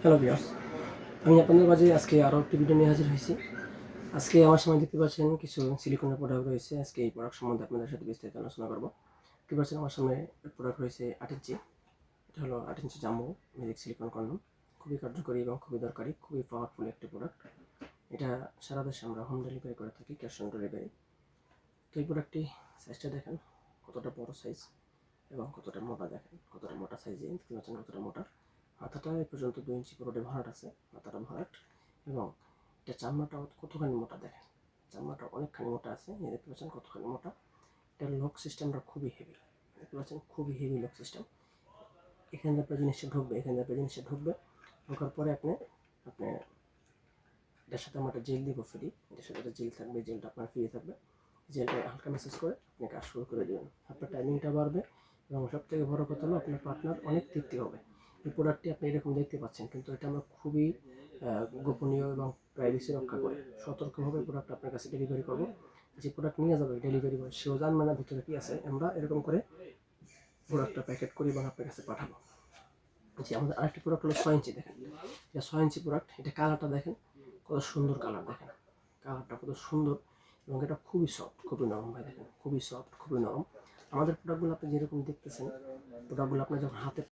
Hello viewers, আমি আপনাদের মাঝে আজকে আরও একটি ভিডিও নিয়ে হাজির হয়েছি। আজকে আমার সামনে দেখতে পাচ্ছেন কিছু সিলিকনের প্রোডাক্ট রয়েছে। আজকে এই প্রোডাক্ট সম্বন্ধে আপনাদের সাথে বিস্তারিত আলোচনা করব। দেখতে পাচ্ছেন আমার সামনে প্রোডাক্ট রয়েছে 8 ইঞ্চি। এটা হলো 8 ইঞ্চি জাম্বো ম্যাজিক সিলিকন কন্ডম। খুবই কার্যকরী এবং খুবই দরকারি, খুবই পাওয়ারফুল একটি প্রোডাক্ট। এটা সারা দেশে আমরা হোম ডেলিভারি করে থাকি, ক্যাশ অন ডেলিভারি। তো এই প্রোডাক্টটি সাইজটা দেখেন কতটা বড় সাইজ এবং কতটা মোটা, দেখেন কতটা মোটা সাইজে, দেখতে পাচ্ছেন কতটা মোটা। মাথাটা এই পর্যন্ত 2 ইঞ্চি পুরোটাই ভরাট আছে, মাথাটা ভরাট। এবং এটা চামড়াটা কতখানি মোটা দেখেন, চামড়াটা অনেকখানি মোটা আছে, এই দেখতে পাচ্ছেন কতখানি মোটা। এটার লক সিস্টেমটা খুবই হেভি, দেখতে পাচ্ছেন খুবই হেভি লক সিস্টেম। এখানে যে আপনার জিনিসটা ঢুকবে, এখানে যে আপনার জিনিসটা ঢুকবে, ঢোকার পরে আপনি আপনি এটার সাথে আমরা একটা জেল দিব ফ্রি, এটার সাথে একটা জেল থাকবে, জেলটা আপনার ফ্রি থাকবে। জেলটা হালকা মেসেজ করে আপনি কাজ শুরু করে দেবেন, আপনার টাইমিংটা বাড়বে এবং সবথেকে বড় কথা হলো আপনার পার্টনার অনেক তৃপ্তি হবে। এই প্রোডাক্টটি আপনি এরকম দেখতে পাচ্ছেন, কিন্তু এটা আমরা খুবই গোপনীয় এবং প্রাইভেসি রক্ষা করে সতর্কভাবে প্রোডাক্ট আপনার কাছে ডেলিভারি করবো। যে প্রোডাক্ট নিয়ে যাবে ডেলিভারি বয় সেও জানবে না ভিতরে কী আছে, আমরা এরকম করে প্রোডাক্টটা প্যাকেট করি এবং আপনার কাছে পাঠাবো। যে আমাদের আরেকটি প্রোডাক্ট হলো 6 ইঞ্চি, দেখেন এটা 6 ইঞ্চি প্রোডাক্ট। এটা কালারটা দেখেন কত সুন্দর কালার, দেখেন কালারটা কত সুন্দর এবং এটা খুবই সফট, খুবই নরম ভাই, দেখেন খুবই সফট, খুবই নরম। আমাদের প্রোডাক্টগুলো আপনি যেরকম দেখতেছেন, প্রোডাক্টগুলো আপনি যখন হাতে